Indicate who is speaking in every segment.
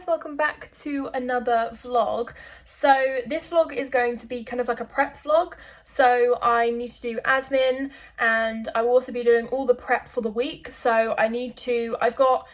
Speaker 1: welcome back to another vlog. So this vlog is going to be kind of like a prep vlog. So I need to do admin and I will also be doing all the prep for the week. So I've got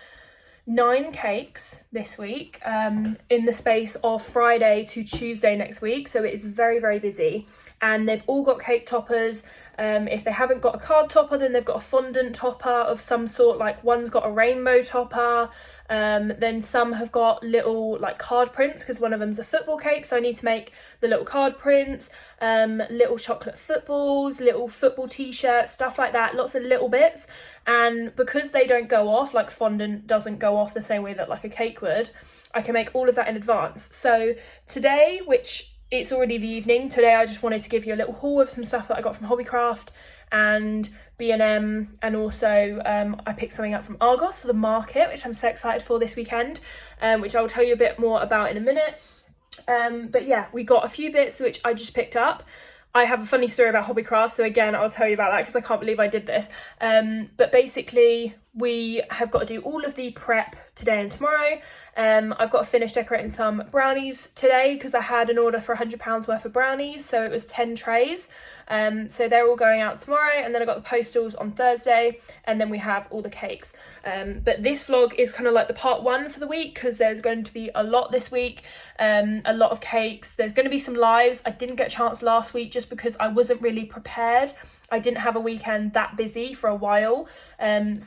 Speaker 1: 9 cakes this week in the space of Friday to Tuesday next week, so it is very, very busy, and they've all got cake toppers. If they haven't got a card topper, then they've got a fondant topper of some sort, like one's got a rainbow topper, then some have got little like card prints because one of them's a football cake, so I need to make the little card prints, little chocolate footballs, little football t-shirts, stuff like that, lots of little bits. And because they don't go off, like fondant doesn't go off the same way that like a cake would, I can make all of that in advance. So today, which it's already the evening, today I just wanted to give you a little haul of some stuff that I got from Hobbycraft and B&M, and also I picked something up from Argos for the market, which I'm so excited for this weekend, which I'll tell you a bit more about in a minute. But yeah, we got a few bits which I just picked up. I have a funny story about Hobbycraft, so again, I'll tell you about that because I can't believe I did this. But basically, we have got to do all of the prep today and tomorrow. I've got to finish decorating some brownies today because I had an order for £100 worth of brownies, so it was 10 trays. So they're all going out tomorrow, and then I got the postals on Thursday, and then we have all the cakes. But this vlog is kind of like the part 1 for the week because there's going to be a lot this week, a lot of cakes. There's going to be some lives. I didn't get a chance last week just because I wasn't really prepared. I didn't have a weekend that busy for a while, and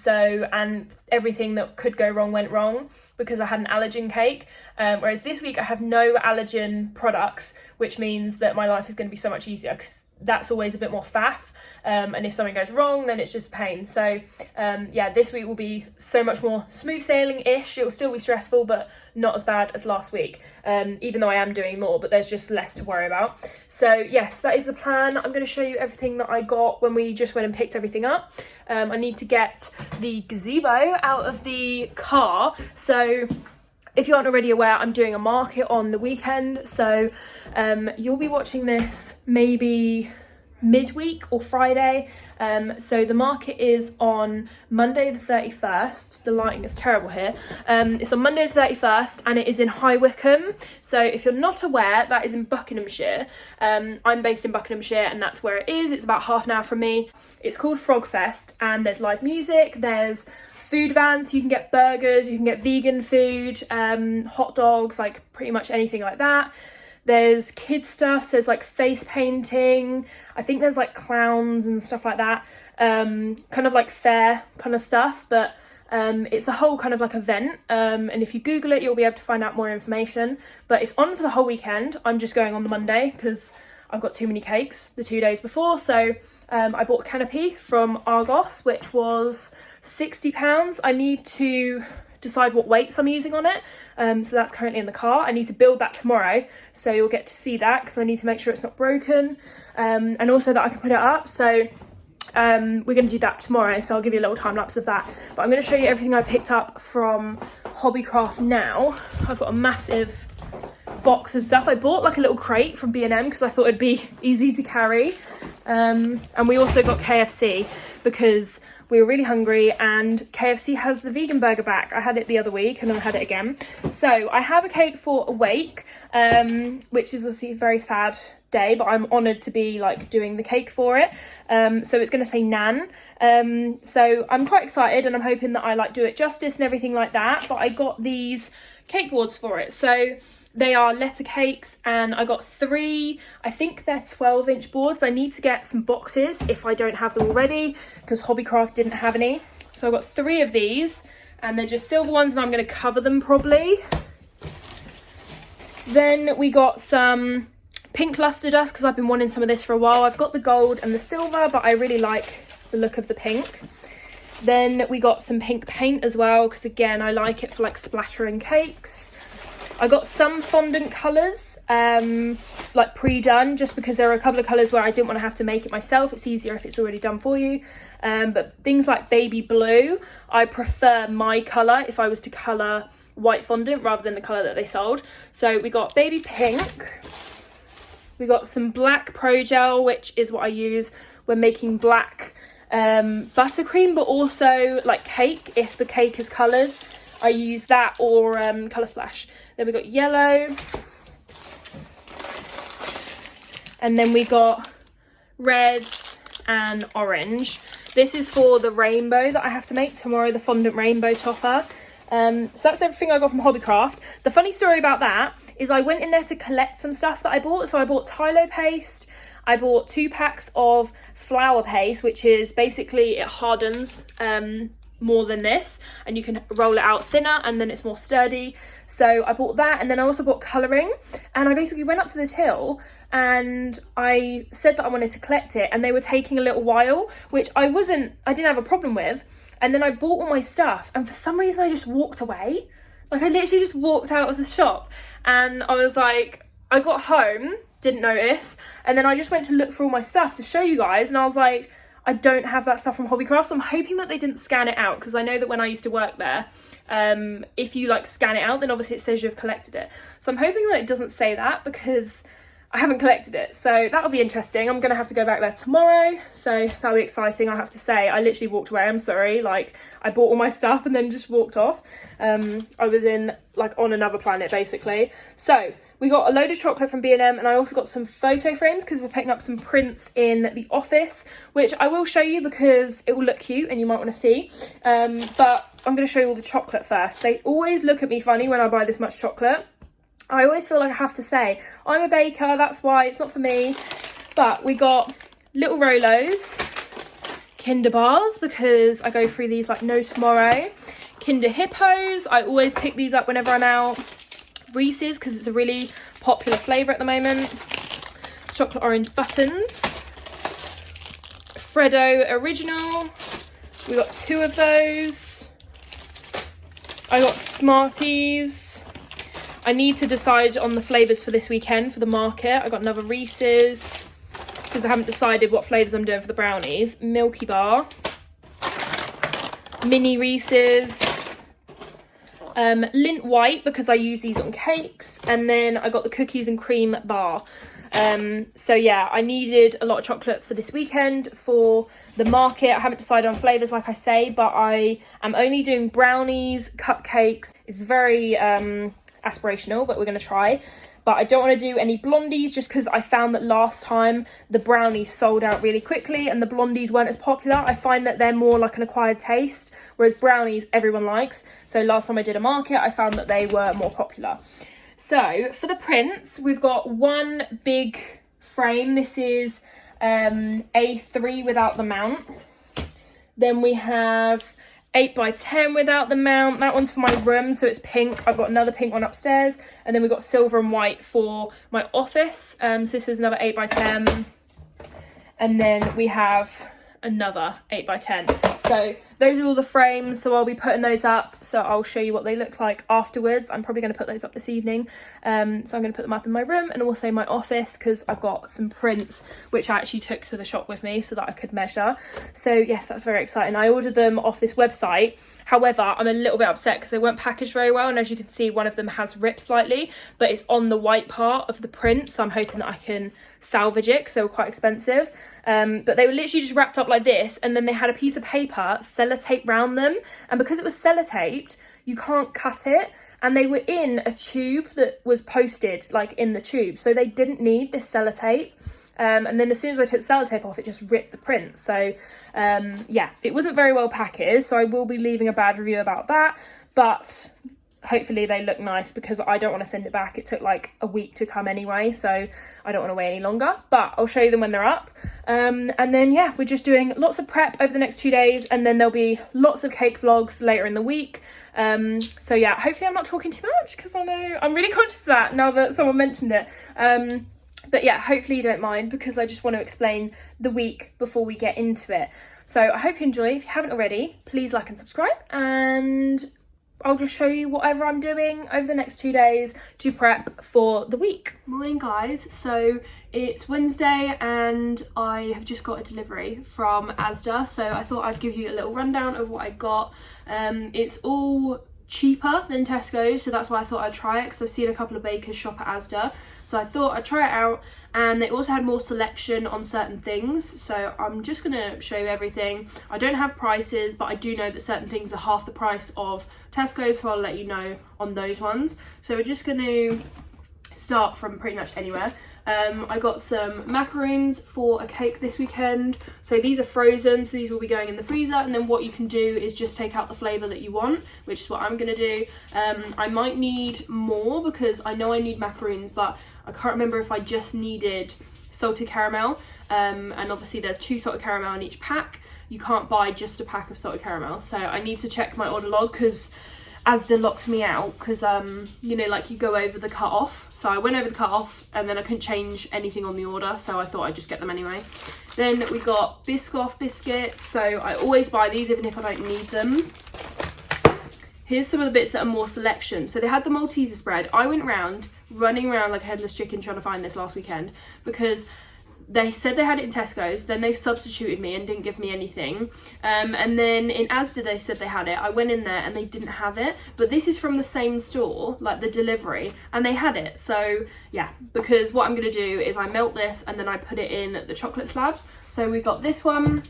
Speaker 1: everything that could go wrong went wrong because I had an allergen cake, whereas this week I have no allergen products, which means that my life is going to be so much easier because that's always a bit more faff, and if something goes wrong then it's just a pain. So yeah, this week will be so much more smooth sailing-ish. It will still be stressful but not as bad as last week, even though I am doing more, but there's just less to worry about. So yes, that is the plan. I'm going to show you everything that I got when we just went and picked everything up. I need to get the gazebo out of the car. So if you aren't already aware, I'm doing a market on the weekend, so you'll be watching this maybe midweek or Friday. So the market is on Monday the 31st. The lighting is terrible here. It's on Monday the 31st and it is in High Wycombe. So if you're not aware, that is in Buckinghamshire. I'm based in Buckinghamshire and that's where it is. It's about half an hour from me. It's called Frog Fest and there's live music, there's food vans, so you can get burgers, you can get vegan food, hot dogs, like pretty much anything like that. There's kids stuff, so there's like face painting, I think there's like clowns and stuff like that, kind of like fair kind of stuff, but it's a whole kind of like event, and if you Google it you'll be able to find out more information. But it's on for the whole weekend. I'm just going on the Monday because I've got too many cakes the 2 days before. So I bought a canopy from Argos, which was £60. I need to decide what weights I'm using on it, so that's currently in the car. I need to build that tomorrow, so you'll get to see that because I need to make sure it's not broken, and also that I can put it up. So we're going to do that tomorrow, so I'll give you a little time lapse of that. But I'm going to show you everything I picked up from Hobbycraft now. I've got a massive box of stuff. I bought like a little crate from B&M because I thought it'd be easy to carry, and we also got KFC because we were really hungry and KFC has the vegan burger back. I had it the other week and then I had it again. So I have a cake for Awake, which is obviously a very sad day, but I'm honoured to be like doing the cake for it. So it's going to say Nan. So I'm quite excited and I'm hoping that I like do it justice and everything like that. But I got these cake boards for it. So they are letter cakes and I got 3, I think they're 12-inch boards. I need to get some boxes if I don't have them already because Hobbycraft didn't have any. So I got 3 of these and they're just silver ones and I'm going to cover them probably. Then we got some pink luster dust because I've been wanting some of this for a while. I've got the gold and the silver, but I really like the look of the pink. Then we got some pink paint as well because again I like it for like splattering cakes. I got some fondant colours, like pre-done, just because there are a couple of colours where I didn't want to have to make it myself. It's easier if it's already done for you. But things like baby blue, I prefer my colour if I was to colour white fondant rather than the colour that they sold. So we got baby pink. We got some black Pro Gel, which is what I use when making black buttercream, but also like cake if the cake is coloured. I use that or Colour Splash. Then we got yellow. And then we got red and orange. This is for the rainbow that I have to make tomorrow, the fondant rainbow topper. So that's everything I got from Hobbycraft. The funny story about that is I went in there to collect some stuff that I bought. So I bought Tylo paste. I bought 2 packs of flour paste, which is basically, it hardens more than this, and you can roll it out thinner and then it's more sturdy. So I bought that, and then I also bought colouring. And I basically went up to this hill and I said that I wanted to collect it, and they were taking a little while, which I didn't have a problem with. And then I bought all my stuff, and for some reason I just walked away. Like, I literally just walked out of the shop, and I was like, I got home, didn't notice, and then I just went to look for all my stuff to show you guys, and I was like, I don't have that stuff from Hobbycraft. So I'm hoping that they didn't scan it out, because I know that when I used to work there, if you like scan it out, then obviously it says you've collected it. So I'm hoping that it doesn't say that, because I haven't collected it. So that'll be interesting. I'm gonna have to go back there tomorrow, so that'll be exciting. I have to say, I literally walked away, I'm sorry. Like, I bought all my stuff and then just walked off. I was on another planet basically. So we got a load of chocolate from B&M, and I also got some photo frames because we're picking up some prints in the office, which I will show you because it will look cute and you might want to see. But I'm going to show you all the chocolate first. They always look at me funny when I buy this much chocolate. I always feel like I have to say, I'm a baker, that's why, it's not for me. But we got little Rolos, Kinder Bars, because I go through these like no tomorrow. Kinder Hippos, I always pick these up whenever I'm out. Reese's, because it's a really popular flavour at the moment. Chocolate orange buttons. Freddo Original, we got 2 of those. I got Smarties. I need to decide on the flavours for this weekend for the market. I got another Reese's, because I haven't decided what flavours I'm doing for the brownies. Milky Bar. Mini Reese's. Lint White, because I use these on cakes. And then I got the cookies and cream bar. So yeah, I needed a lot of chocolate for this weekend for the market. I haven't decided on flavours, like I say, but I am only doing brownies, cupcakes. It's very aspirational, but we're going to try. But I don't want to do any blondies, just because I found that last time the brownies sold out really quickly and the blondies weren't as popular. I find that they're more like an acquired taste, whereas brownies everyone likes. So last time I did a market, I found that they were more popular. So for the prints, we've got one big frame. This is A3 without the mount. Then we have 8x10 without the mount. That one's for my room, so it's pink. I've got another pink one upstairs, and then we've got silver and white for my office. So this is another 8x10, and then we have another 8x10. So those are all the frames, so I'll be putting those up, so I'll show you what they look like afterwards. I'm probably going to put those up this evening, so I'm going to put them up in my room and also my office, because I've got some prints which I actually took to the shop with me so that I could measure. So yes, that's very exciting. I ordered them off this website. However, I'm a little bit upset because they weren't packaged very well, and as you can see, one of them has ripped slightly, but it's on the white part of the print, so I'm hoping that I can salvage it because they were quite expensive. But they were literally just wrapped up like this, and then they had a piece of paper sellotape round them, and because it was sellotaped, you can't cut it, and they were in a tube that was posted like in the tube, so they didn't need this sellotape. And then as soon as I took the sellotape off, it just ripped the print. So yeah, it wasn't very well packaged, so I will be leaving a bad review about that, but hopefully they look nice, because I don't want to send it back. It took like a week to come anyway, so I don't want to wait any longer, but I'll show you them when they're up. And then yeah, we're just doing lots of prep over the next 2 days, and then there'll be lots of cake vlogs later in the week. So yeah, hopefully I'm not talking too much, because I know I'm really conscious of that now that someone mentioned it. But yeah, hopefully you don't mind, because I just want to explain the week before we get into it. So I hope you enjoy. If you haven't already, please like and subscribe, and I'll just show you whatever I'm doing over the next 2 days to prep for the week. Morning guys, so it's Wednesday and I have just got a delivery from Asda, so I thought I'd give you a little rundown of what I got. It's all cheaper than Tesco's, so that's why I thought I'd try it, because I've seen a couple of bakers shop at Asda. so I thought I'd try it out. And they also had more selection on certain things, so I'm just gonna show you everything. I don't have prices, but I do know that certain things are half the price of Tesco, so I'll let you know on those ones. So we're just gonna start from pretty much anywhere. I got some macaroons for a cake this weekend. So these are frozen, so these will be going in the freezer, and then what you can do is just take out the flavour that you want, which is what I'm gonna do. I might need more because I know I need macaroons, but I can't remember if I just needed salted caramel, and obviously there's 2 salted caramel in each pack. You can't buy just a pack of salted caramel, so I need to check my order log because Asda locked me out because you know, like you go over the cut off. So I went over the cut off and then I couldn't change anything on the order, so I thought I'd just get them anyway. Then we got Biscoff biscuits, so I always buy these even if I don't need them. Here's some of the bits that are more selection. So they had the Malteser spread. I went running around like a headless chicken trying to find this last weekend because they said they had it in Tesco's, then they substituted me and didn't give me anything. And then in Asda they said they had it. I went in there and they didn't have it. But this is from the same store, like the delivery, and they had it. So yeah, because what I'm going to do is I melt this and then I put it in the chocolate slabs. So we got this one.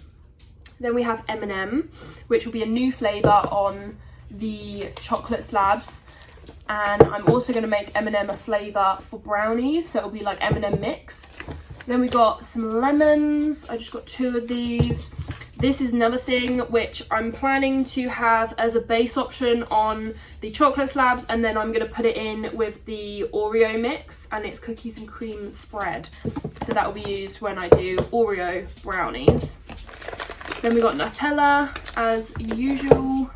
Speaker 1: Then we have M&M, which will be a new flavour on the chocolate slabs. And I'm also going to make M&M a flavour for brownies. So it'll be like M&M mix. Then we got some lemons. I just got 2 of these. This is another thing which I'm planning to have as a base option on the chocolate slabs, and then I'm going to put it in with the Oreo mix, and it's cookies and cream spread. So that will be used when I do Oreo brownies. Then we got Nutella as usual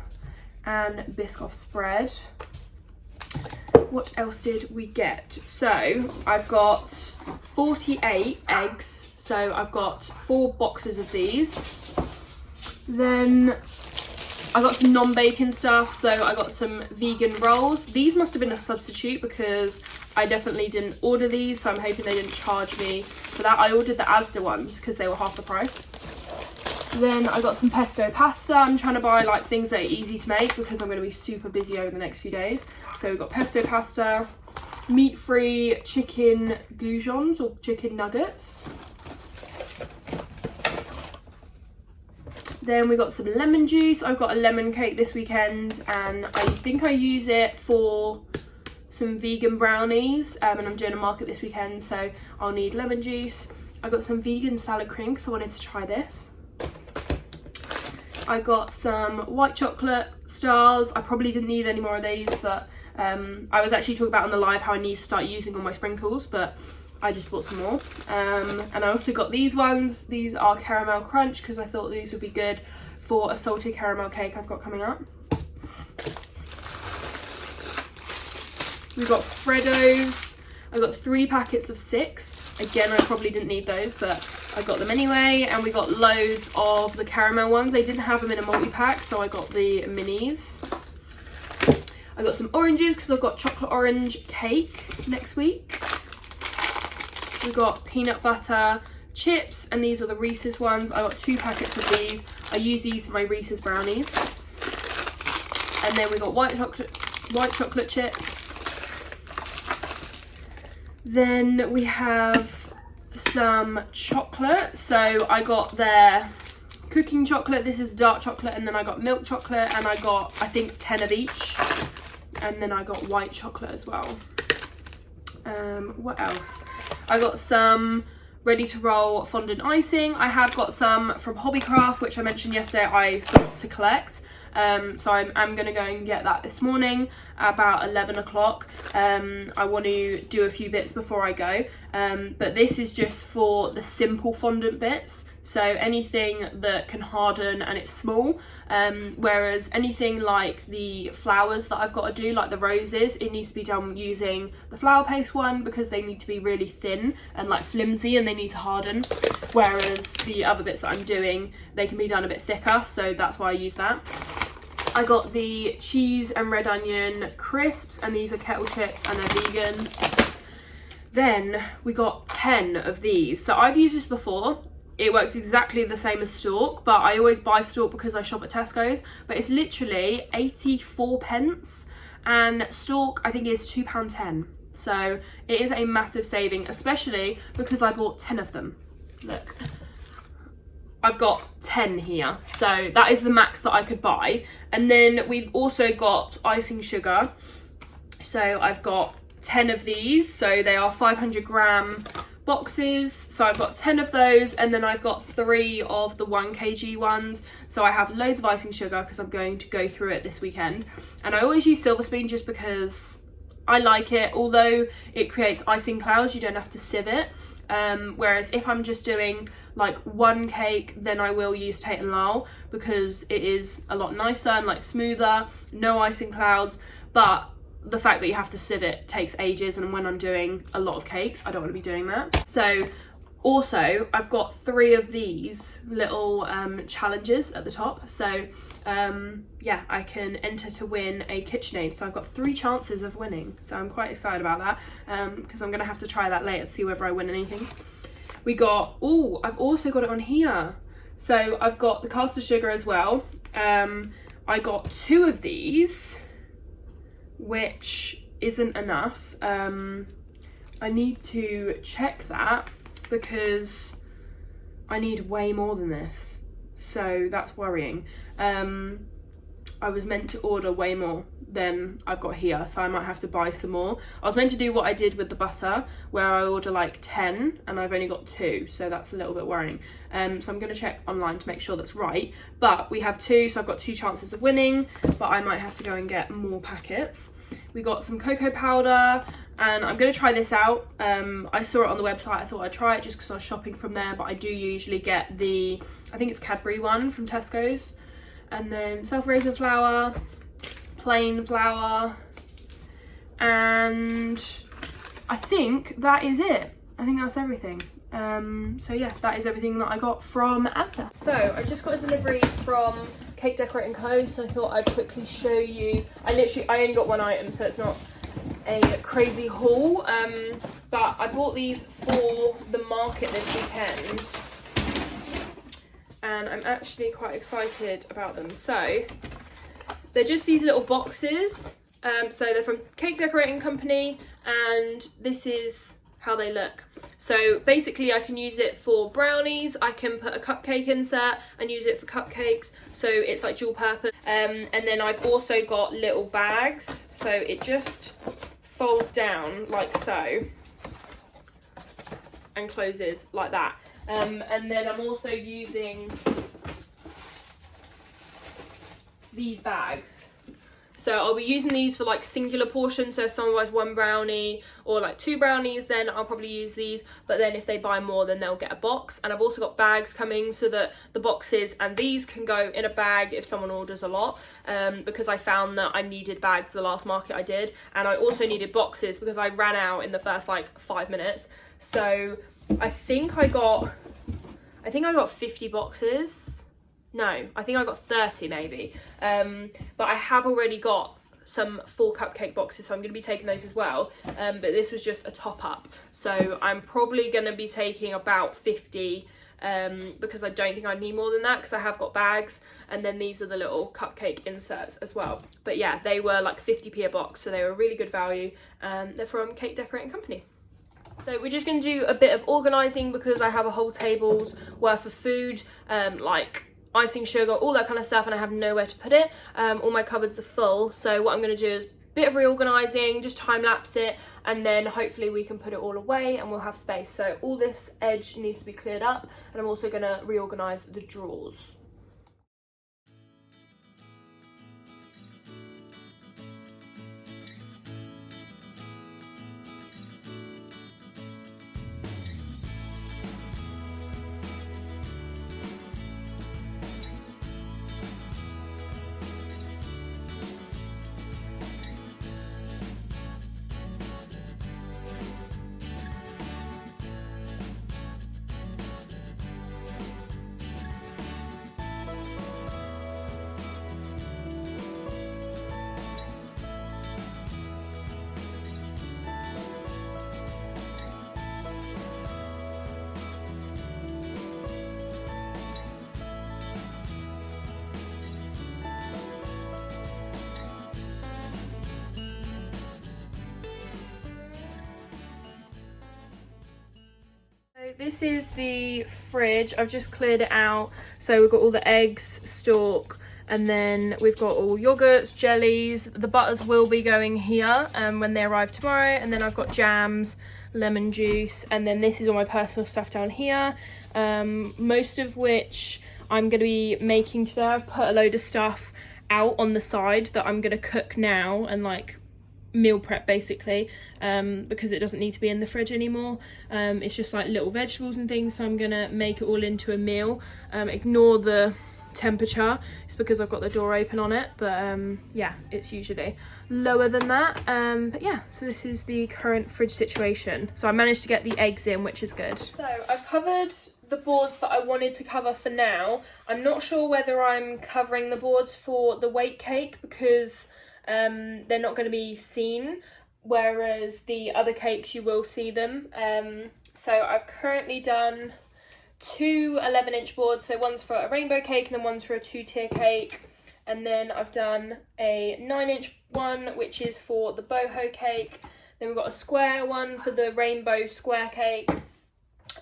Speaker 1: and Biscoff spread. What else did we get? So I've got 48 eggs, so I've got 4 boxes of these. Then I got some non-bacon stuff, so I got some vegan rolls. These must have been a substitute because I definitely didn't order these, so I'm hoping they didn't charge me for that. I ordered the Asda ones because they were half the price. Then I got some pesto pasta. I'm trying to buy like things that are easy to make because I'm going to be super busy over the next few days. So we've got pesto pasta, meat-free chicken goujons or chicken nuggets. Then we got some lemon juice. I've got a lemon cake this weekend and I think I use it for some vegan brownies, and I'm doing a market this weekend, so I'll need lemon juice. I got some vegan salad cream because I wanted to try this. I got some white chocolate stars. I probably didn't need any more of these, but I was actually talking about on the live how I need to start using all my sprinkles, but I just bought some more. And I also got these ones. These are caramel crunch because I thought these would be good for a salted caramel cake I've got coming up. We've got Freddos. I got 3 packets of 6. Again, I probably didn't need those, but I got them anyway. And we got loads of the caramel ones. They didn't have them in a multi-pack, so I got the minis. I got some oranges because I've got chocolate orange cake next week. We got peanut butter chips, and these are the Reese's ones. I got 2 packets of these. I use these for my Reese's brownies. And then we got white chocolate chips. Then we have some chocolate. So I got their cooking chocolate. This is dark chocolate, and then I got milk chocolate, and I got, I think, 10 of each. And then I got white chocolate as well. What else? I got some ready to roll fondant icing. I have got some from Hobbycraft, which I mentioned yesterday I forgot to collect. So I'm going to go and get that this morning about 11 o'clock. I want to do a few bits before I go. But this is just for the simple fondant bits. So anything that can harden and it's small. Whereas anything like the flowers that I've got to do, like the roses, it needs to be done using the flower paste one because they need to be really thin and like flimsy and they need to harden. Whereas the other bits that I'm doing, they can be done a bit thicker. So that's why I use that. I got the cheese and red onion crisps, and these are kettle chips and they're vegan. Then we got 10 of these. So I've used this before. It works exactly the same as Stork, but I always buy Stork because I shop at Tesco's. But it's literally 84 pence, and Stork I think is £2.10. So it is a massive saving, especially because I bought 10 of them. Look, I've got 10 here, so that is the max that I could buy. And then we've also got icing sugar, so I've got 10 of these, so they are 500-gram boxes, so I've got 10 of those, and then I've got 3 of the 1 kg ones, so I have loads of icing sugar because I'm going to go through it this weekend. And I always use silver spoon just because I like it, although it creates icing clouds, you don't have to sieve it. Whereas if I'm just doing like 1 cake, then I will use Tate & Lyle because it is a lot nicer and like smoother, no icing clouds. But the fact that you have to sieve it takes ages, and when I'm doing a lot of cakes, I don't want to be doing that. So also I've got 3 of these little challenges at the top, so yeah, I can enter to win a KitchenAid, so I've got 3 chances of winning, so I'm quite excited about that, because I'm gonna have to try that later to see whether I win anything. We got, oh, I've also got it on here, so I've got the caster sugar as well. I got 2 of these, which isn't enough. I need to check that because I need way more than this, so that's worrying. I was meant to order way more than I've got here, so I might have to buy some more. I was meant to do what I did with the butter, where I order like 10 and I've only got 2, so that's a little bit worrying. So I'm going to check online to make sure that's right, but we have 2, so I've got 2 chances of winning, but I might have to go and get more packets. We got some cocoa powder, and I'm going to try this out. I saw it on the website, I thought I'd try it just because I was shopping from there, but I do usually get the, I think it's Cadbury one from Tesco's. And then self-raising flour, plain flour, and I think that is it. I think that's everything. So yeah, that is everything that I got from Asda. So I just got a delivery from Cake Decorating Co, so I thought I'd quickly show you. I only got 1 item, so it's not a crazy haul, but I bought these for the market this weekend, and I'm actually quite excited about them. So they're just these little boxes, so they're from Cake Decorating Company, and this is how they look. So basically I can use it for brownies, I can put a cupcake insert and use it for cupcakes, so it's like dual purpose. And then I've also got little bags, so it just folds down like so and closes like that. And then I'm also using these bags. So I'll be using these for like singular portions, so if someone buys 1 brownie or like 2 brownies, then I'll probably use these, but then if they buy more, then they'll get a box. And I've also got bags coming so that the boxes and these can go in a bag if someone orders a lot, because I found that I needed bags the last market I did, and I also needed boxes because I ran out in the first like 5 minutes. So I think I got 50 boxes. No, I think I got 30 maybe, but I have already got some full cupcake boxes, so I'm going to be taking those as well, but this was just a top up, so I'm probably going to be taking about 50, because I don't think I need more than that, because I have got bags, and then these are the little cupcake inserts as well. But yeah, they were like 50p a box, so they were really good value, and they're from Cake Decorating Company. So we're just going to do a bit of organising because I have a whole table's worth of food, like icing sugar, all that kind of stuff, and I have nowhere to put it. All my cupboards are full, so what I'm going to do is a bit of reorganising, just time lapse it, and then hopefully we can put it all away and we'll have space. So all this edge needs to be cleared up, and I'm also going to reorganise the drawers. this is the fridge. I've just cleared it out. So we've got all the eggs, stalk, and then we've got all yogurts, jellies. The butters will be going here when they arrive tomorrow. And then I've got jams, lemon juice, and then this is all my personal stuff down here. Most of which I'm going to be making today. I've put a load of stuff out on the side that I'm going to cook now and like meal prep basically, because it doesn't need to be in the fridge anymore. It's just like little vegetables and things, so I'm gonna make it all into a meal. Ignore the temperature, it's because I've got the door open on it, but yeah, it's usually lower than that. But yeah, so this is the current fridge situation. So I managed to get the eggs in, which is good. So I've covered the boards that I wanted to cover for now. I'm not sure whether I'm covering the boards for the weight cake because they're not going to be seen, whereas the other cakes you will see them. So I've currently done two 11-inch boards, so one's for a rainbow cake and then one's for a 2-tier cake, and then I've done a 9-inch one which is for the boho cake, then we've got a square one for the rainbow square cake,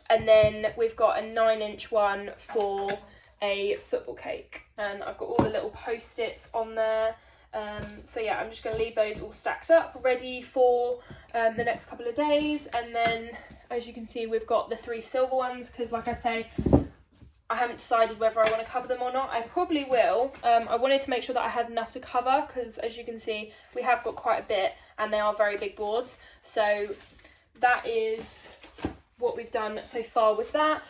Speaker 1: and then we've got a 9-inch one for a football cake, and I've got all the little post-its on there. So yeah, I'm just going to leave those all stacked up, ready for the next couple of days. And then, as you can see, we've got the 3 silver ones, because like I say, I haven't decided whether I want to cover them or not. I probably will. I wanted to make sure that I had enough to cover, because as you can see, we have got quite a bit, and they are very big boards. So that is what we've done so far with that.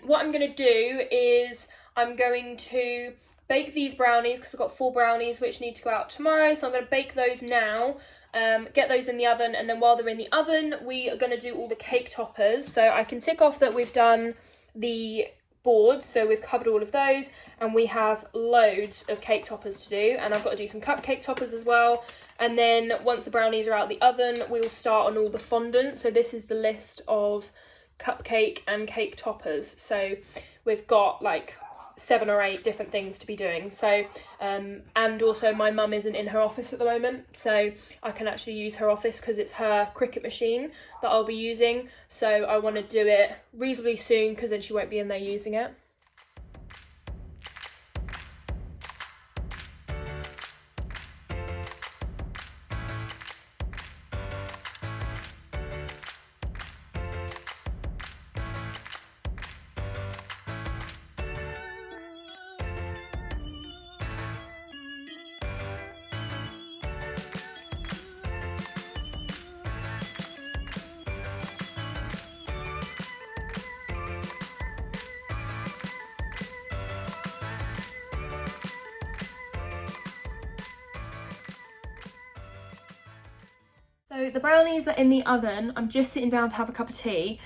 Speaker 1: What I'm going to do is I'm going to bake these brownies, because I've got 4 brownies which need to go out tomorrow, so I'm going to bake those now, get those in the oven, and then while they're in the oven we are going to do all the cake toppers. So I can tick off that we've done the boards, so we've covered all of those, and we have loads of cake toppers to do, and I've got to do some cupcake toppers as well. And then once the brownies are out the oven, we'll start on all the fondant. So this is the list of cupcake and cake toppers, so we've got like 7 or 8 different things to be doing. So and also my mum isn't in her office at the moment, so I can actually use her office because it's her cricket machine that I'll be using. So I want to do it reasonably soon, because then she won't be in there using it. So the brownies are in the oven. I'm just sitting down to have a cup of tea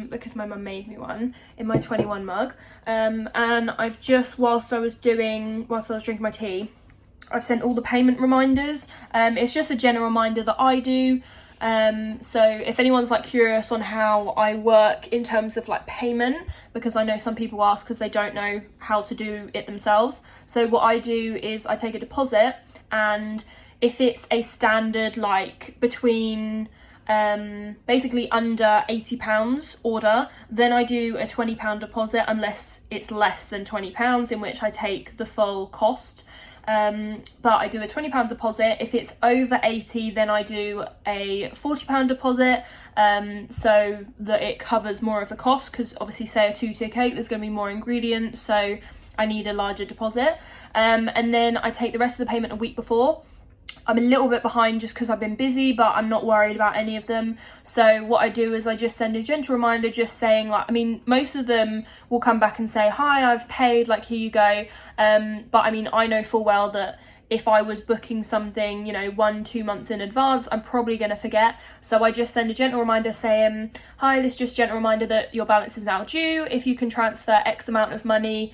Speaker 1: because my mum made me one in my 21 mug. And I've just, whilst I was drinking my tea, I've sent all the payment reminders. It's just a general reminder that I do. So if anyone's like curious on how I work in terms of like payment, because I know some people ask because they don't know how to do it themselves. So what I do is I take a deposit, and if it's a standard like between basically under £80 order, then I do a £20 deposit unless it's less than £20, in which I take the full cost. But I do a £20 deposit. If it's over 80, then I do a £40 deposit, so that it covers more of the cost, because obviously say a 2-tier cake, there's going to be more ingredients, so I need a larger deposit. And then I take the rest of the payment a week before. I'm a little bit behind just because I've been busy, but I'm not worried about any of them. So what I do is I just send a gentle reminder just saying, like, I mean, most of them will come back and say, hi, I've paid, like, here you go. But I mean, I know full well that if I was booking something, you know, 1-2 months in advance, I'm probably going to forget. So I just send a gentle reminder saying, hi, this is just a gentle reminder that your balance is now due. If you can transfer X amount of money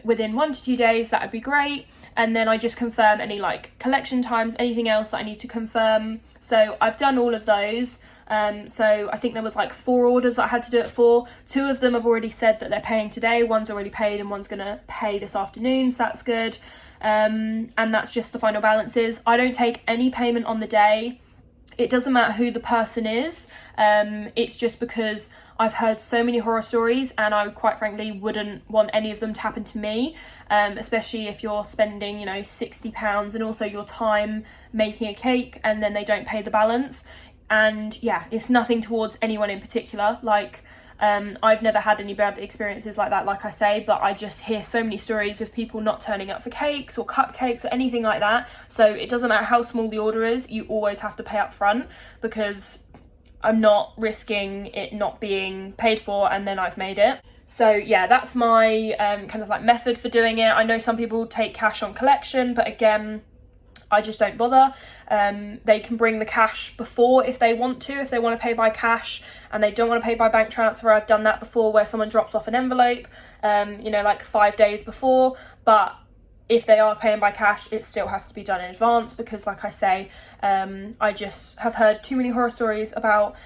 Speaker 1: within 1 to 2 days, that would be great. And then I just confirm any like collection times, anything else that I need to confirm. So I've done all of those. So I think there was like 4 orders that I had to do it for. 2 of them have already said that they're paying today. One's already paid and one's going to pay this afternoon. So that's good. And that's just the final balances. I don't take any payment on the day. it doesn't matter who the person is. It's just because I've heard so many horror stories, and I quite frankly wouldn't want any of them to happen to me, especially if you're spending, you know, £60 and also your time making a cake and then they don't pay the balance. And yeah, it's nothing towards anyone in particular. Like, I've never had any bad experiences like that, like I say, but I just hear so many stories of people not turning up for cakes or cupcakes or anything like that. So it doesn't matter how small the order is, you always have to pay up front, because I'm not risking it not being paid for and then I've made it. So yeah, that's my kind of like method for doing it. I know some people take cash on collection, but again, I just don't bother. They can bring the cash before if they want to pay by cash and they don't want to pay by bank transfer. I've done that before, where someone drops off an envelope, you know, like 5 days before. But if they are paying by cash, it still has to be done in advance, because like I say, I just have heard too many horror stories about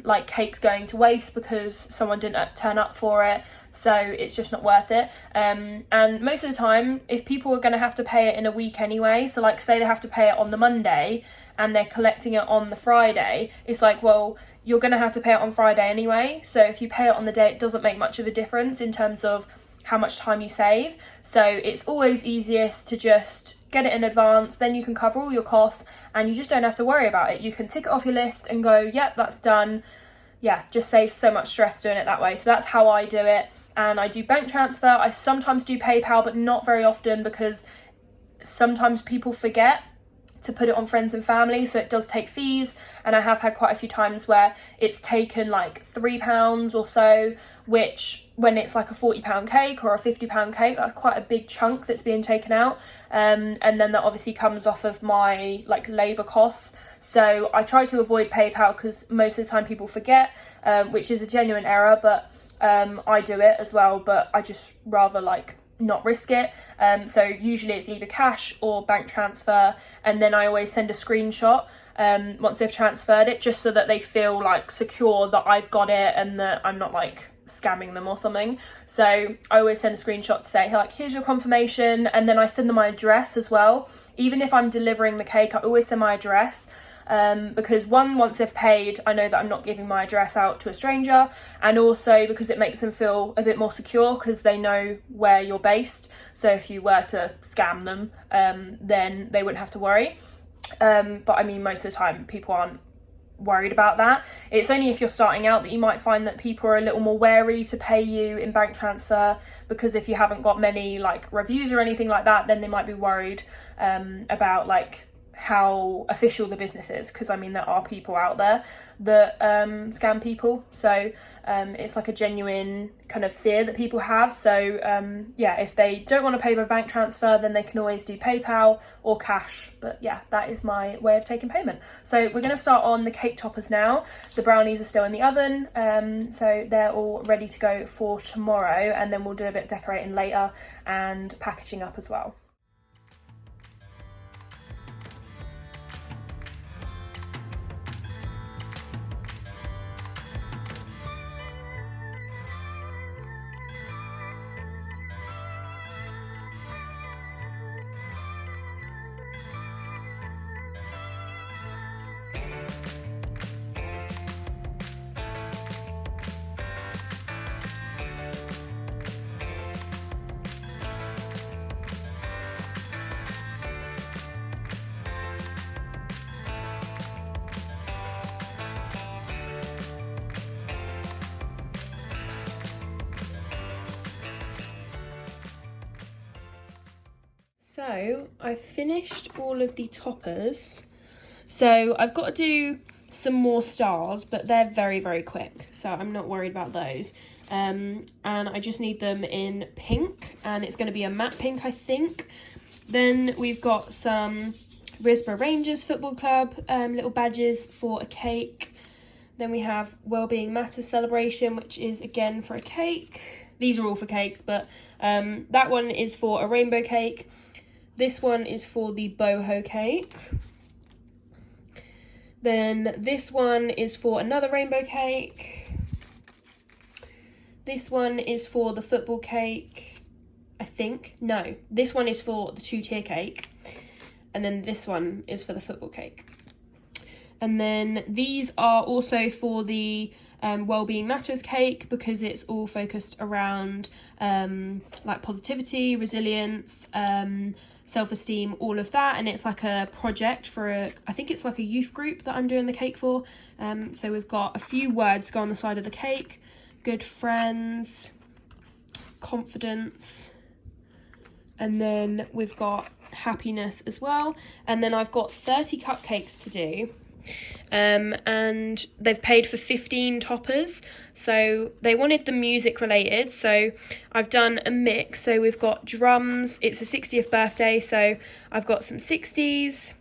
Speaker 1: like cakes going to waste because someone didn't turn up for it. So it's just not worth it. And most of the time, if people are going to have to pay it in a week anyway, so like say they have to pay it on the Monday and they're collecting it on the Friday, it's like, well, you're going to have to pay it on Friday anyway. So if you pay it on the day, it doesn't make much of a difference in terms of how much time you save. So it's always easiest to just get it in advance, then you can cover all your costs and you just don't have to worry about it. You can tick it off your list and go, yep, that's done. Yeah, just saves so much stress doing it that way. So that's how I do it. And I do bank transfer. I sometimes do PayPal, but not very often, because sometimes people forget to put it on friends and family, so it does take fees. And I have had quite a few times where it's taken like £3 or so, which when it's like a £40 cake or a £50 cake, that's quite a big chunk that's being taken out. And then that obviously comes off of my like labour costs. So I try to avoid PayPal because most of the time people forget, which is a genuine error, but I do it as well, but I just rather like not risk it. So usually it's either cash or bank transfer, and then I always send a screenshot once they've transferred it, just so that they feel like secure that I've got it and that I'm not like scamming them or something. So I always send a screenshot to say like, here's your confirmation, and then I send them my address as well. Even if I'm delivering the cake, I always send my address. Because once they've paid, I know that I'm not giving my address out to a stranger, and also because it makes them feel a bit more secure because they know where you're based. So if you were to scam them, then they wouldn't have to worry. But I mean, most of the time people aren't worried about that. It's only if you're starting out that you might find that people are a little more wary to pay you in bank transfer, because if you haven't got many like reviews or anything like that, then they might be worried about like how official the business is, because I mean there are people out there that scam people. So it's like a genuine kind of fear that people have. So yeah, if they don't want to pay by bank transfer, then they can always do PayPal or cash. But yeah, that is my way of taking payment. So we're going to start on the cake toppers now. The brownies are still in the oven, so they're all ready to go for tomorrow, and then we'll do a bit of decorating later and packaging up as well. So I've finished all of the toppers. So I've got to do some more stars, but they're very, very quick, so I'm not worried about those. And I just need them in pink, and it's going to be a matte pink, I think. Then we've got some Risborough Rangers Football Club little badges for a cake. Then we have Wellbeing Matters Celebration, which is again for a cake. These are all for cakes, but that one is for a rainbow cake. This one is for the boho cake. Then this one is for another rainbow cake. This one is for the football cake, I think. No, this one is for the 2-tier cake. And then this one is for the football cake. And then these are also for the Wellbeing Matters cake, because it's all focused around like positivity, resilience, self-esteem, all of that. And it's like a project for I think it's like a youth group that I'm doing the cake for. So we've got a few words go on the side of the cake: good friends, confidence, and then we've got happiness as well. And then I've got 30 cupcakes to do, and they've paid for 15 toppers, so they wanted the music related, so I've done a mix. So we've got drums, it's a 60th birthday, so I've got some 60s,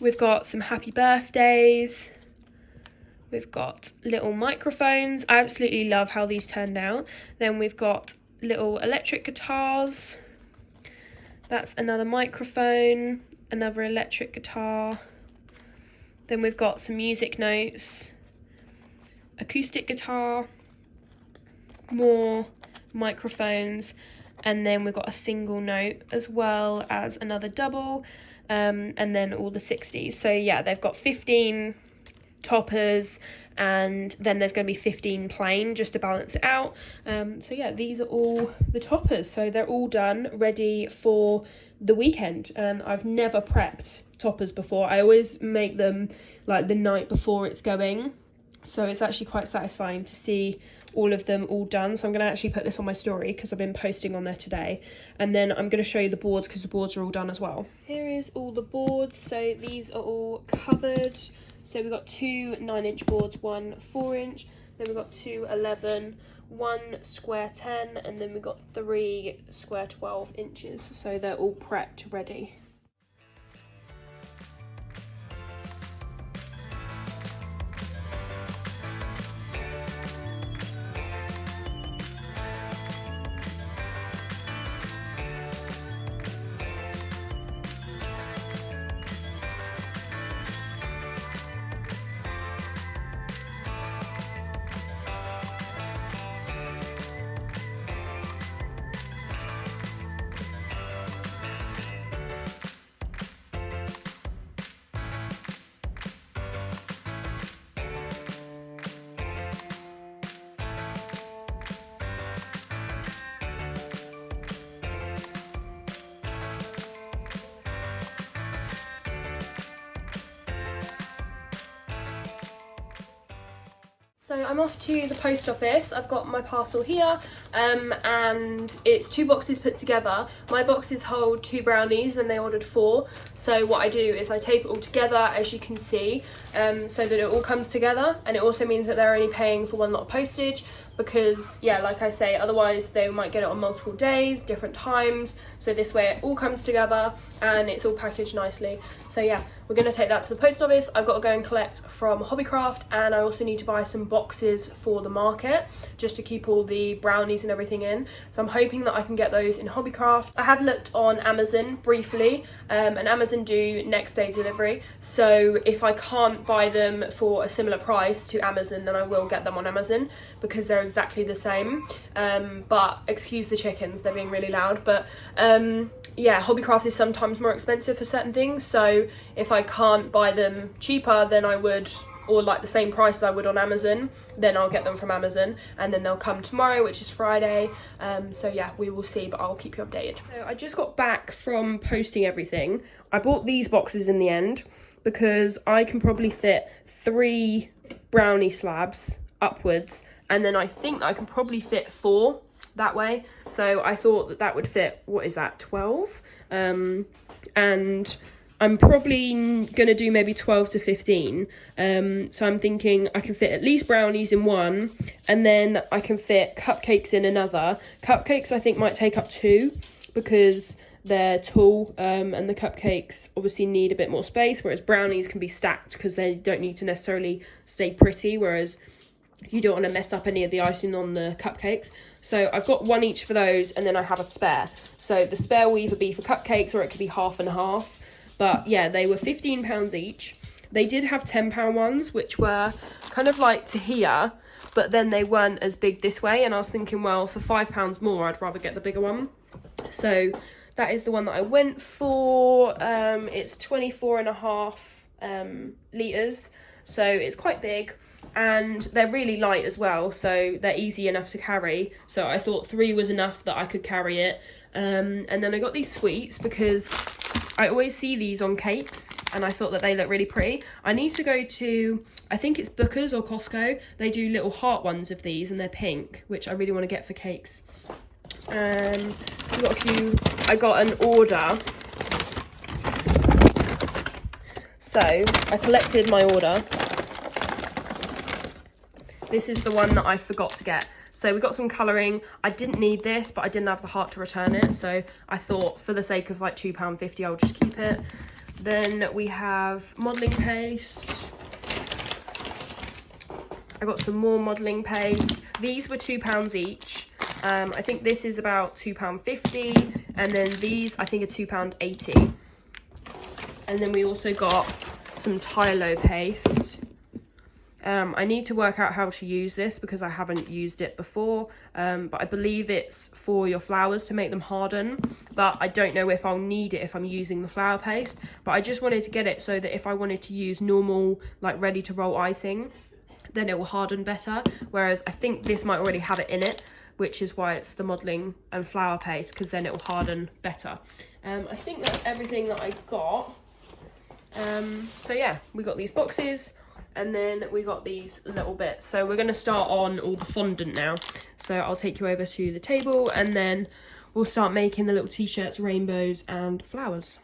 Speaker 1: we've got some happy birthdays, we've got little microphones. I absolutely love how these turned out. Then we've got little electric guitars, that's another microphone, another electric guitar. Then we've got some music notes, acoustic guitar, more microphones, and then we've got a single note as well as another double, and then all the 60s. So yeah, they've got 15 toppers, and then there's going to be 15 plain just to balance it out. So yeah, these are all the toppers, so they're all done, ready for the weekend. And I've never prepped toppers before. I always make them like the night before it's going, so it's actually quite satisfying to see all of them all done. So I'm going to actually put this on my story because I've been posting on there today, and then I'm going to show you the boards because the boards are all done as well. Here is all the boards, so these are all covered. So we've got two 9-inch boards, one 4-inch, then we've got two 11, one square 10, and then we've got 3 square 12 inches. So they're all prepped, ready. So I'm off to the post office. I've got my parcel here, and it's 2 boxes put together. My boxes hold 2 brownies and they ordered 4. So what I do is I tape it all together, as you can see, so that it all comes together. And it also means that they're only paying for 1 lot of postage, because yeah, like I say, otherwise they might get it on multiple days, different times. So this way it all comes together and it's all packaged nicely. So yeah, we're going to take that to the post office. I've got to go and collect from Hobbycraft, and I also need to buy some boxes for the market just to keep all the brownies and everything in. So I'm hoping that I can get those in Hobbycraft. I have looked on Amazon briefly, and Amazon do next day delivery. So if I can't buy them for a similar price to Amazon, then I will get them on Amazon because they're exactly the same. But excuse the chickens, they're being really loud. But yeah, Hobbycraft is sometimes more expensive for certain things. So if I can't buy them cheaper than I would, or like the same price as I would on Amazon, then I'll get them from Amazon, and then they'll come tomorrow, which is Friday. So yeah, we will see, but I'll keep you updated. So I just got back from posting everything. I bought these boxes in the end because I can probably fit 3 brownie slabs upwards, and then I think I can probably fit 4 that way. So I thought that that would fit, what is that, 12? And I'm probably going to do maybe 12 to 15. So I'm thinking I can fit at least brownies in one, and then I can fit cupcakes in another. Cupcakes I think might take up 2 because they're tall, and the cupcakes obviously need a bit more space, whereas brownies can be stacked because they don't need to necessarily stay pretty, whereas you don't want to mess up any of the icing on the cupcakes. So I've got 1 each for those, and then I have a spare. So the spare will either be for cupcakes or it could be half and half. But yeah, they were £15 each. They did have £10 ones, which were kind of like to here, but then they weren't as big this way. And I was thinking, well, for £5 more, I'd rather get the bigger one. So that is the one that I went for. It's 24.5
Speaker 2: litres, so it's quite big, and they're really light as well, so they're easy enough to carry. So I thought 3 was enough that I could carry it. And then I got these sweets because I always see these on cakes and I thought that they look really pretty. I need to go to, I think it's Booker's or Costco. They do little heart ones of these and they're pink, which I really want to get for cakes. We got a few, I got an order. So I collected my order. This is the one that I forgot to get. So we got some colouring. I didn't need this, but I didn't have the heart to return it. So I thought for the sake of like £2.50, I'll just keep it. Then we have modelling paste. I got some more modelling paste. These were £2 each. I think this is about £2.50. And then these, I think, are £2.80. And then we also got some Tylo paste. I need to work out how to use this because I haven't used it before, but I believe it's for your flowers to make them harden, but I don't know if I'll need it if I'm using the flour paste. But I just wanted to get it so that if I wanted to use normal, like ready to roll icing, then it will harden better, whereas I think this might already have it in it, which is why it's the modelling and flour paste, because then it will harden better. I think that's everything that I got. So yeah, we got these boxes. And then we got these little bits. So we're going to start on all the fondant now. So I'll take you over to the table and then we'll start making the little t-shirts, rainbows and flowers.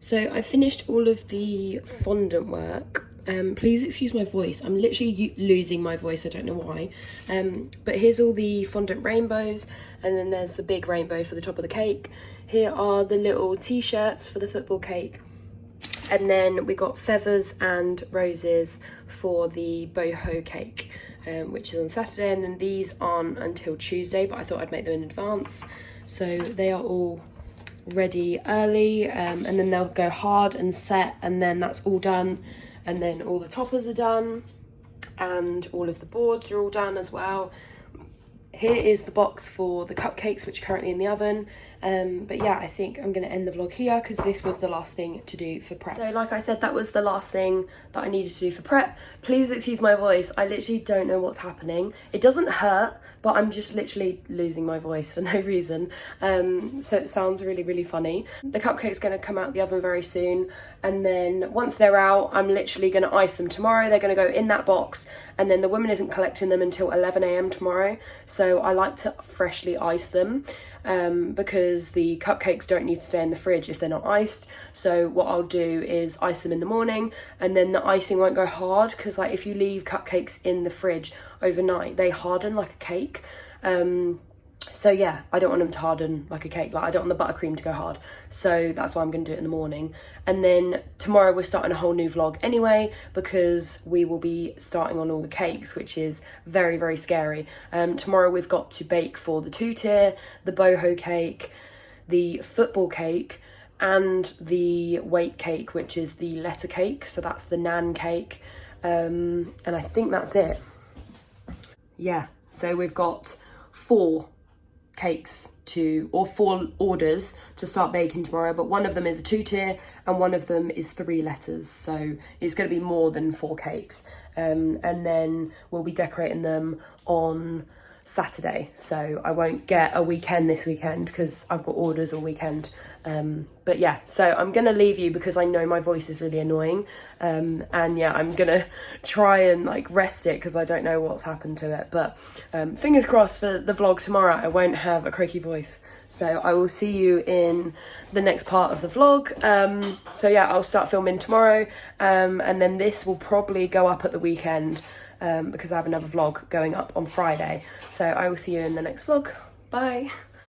Speaker 2: So I finished all of the fondant work. Please excuse my voice. I'm literally losing my voice. I don't know why. But here's all the fondant rainbows. And then there's the big rainbow for the top of the cake. Here are the little t-shirts for the football cake. And then we got feathers and roses for the boho cake, which is on Saturday. And then these aren't until Tuesday, but I thought I'd make them in advance. So they are all ready early, and then they'll go hard and set, and then that's all done. And then all the toppers are done and all of the boards are all done as well. Here is the box for the cupcakes, which are currently in the oven, But yeah, I think I'm going to end the vlog here because this was the last thing to do for prep. So like I said, that was the last thing that I needed to do for prep. Please excuse my voice. I literally don't know what's happening. It doesn't hurt, but I'm just literally losing my voice for no reason. So it sounds really, really funny. The cupcake's going to come out the oven very soon. And then once they're out, I'm literally going to ice them tomorrow. They're going to go in that box. And then the woman isn't collecting them until 11 a.m. tomorrow. So I like to freshly ice them. Because the cupcakes don't need to stay in the fridge if they're not iced. So what I'll do is ice them in the morning, and then the icing won't go hard, because like if you leave cupcakes in the fridge overnight, they harden like a cake. So yeah, I don't want them to harden like a cake. Like I don't want the buttercream to go hard. So that's why I'm going to do it in the morning. And then tomorrow we're starting a whole new vlog anyway, because we will be starting on all the cakes, which is very, very scary. Tomorrow we've got to bake for the 2-tier, the boho cake, the football cake, and the weight cake, which is the letter cake. So that's the nan cake. And I think that's it. Yeah, so we've got 4 cakes or 4 orders to start baking tomorrow, but one of them is a 2-tier and one of them is 3 letters, so it's going to be more than 4 cakes. And then we'll be decorating them on Saturday, so I won't get a weekend this weekend because I've got orders all weekend. But yeah, so I'm gonna leave you because I know my voice is really annoying, and yeah, I'm gonna try and like rest it because I don't know what's happened to it. But fingers crossed for the vlog tomorrow I won't have a croaky voice. So I will see you in the next part of the vlog. So yeah, I'll start filming tomorrow, and then this will probably go up at the weekend, because I have another vlog going up on Friday. So I will see you in the next vlog. Bye.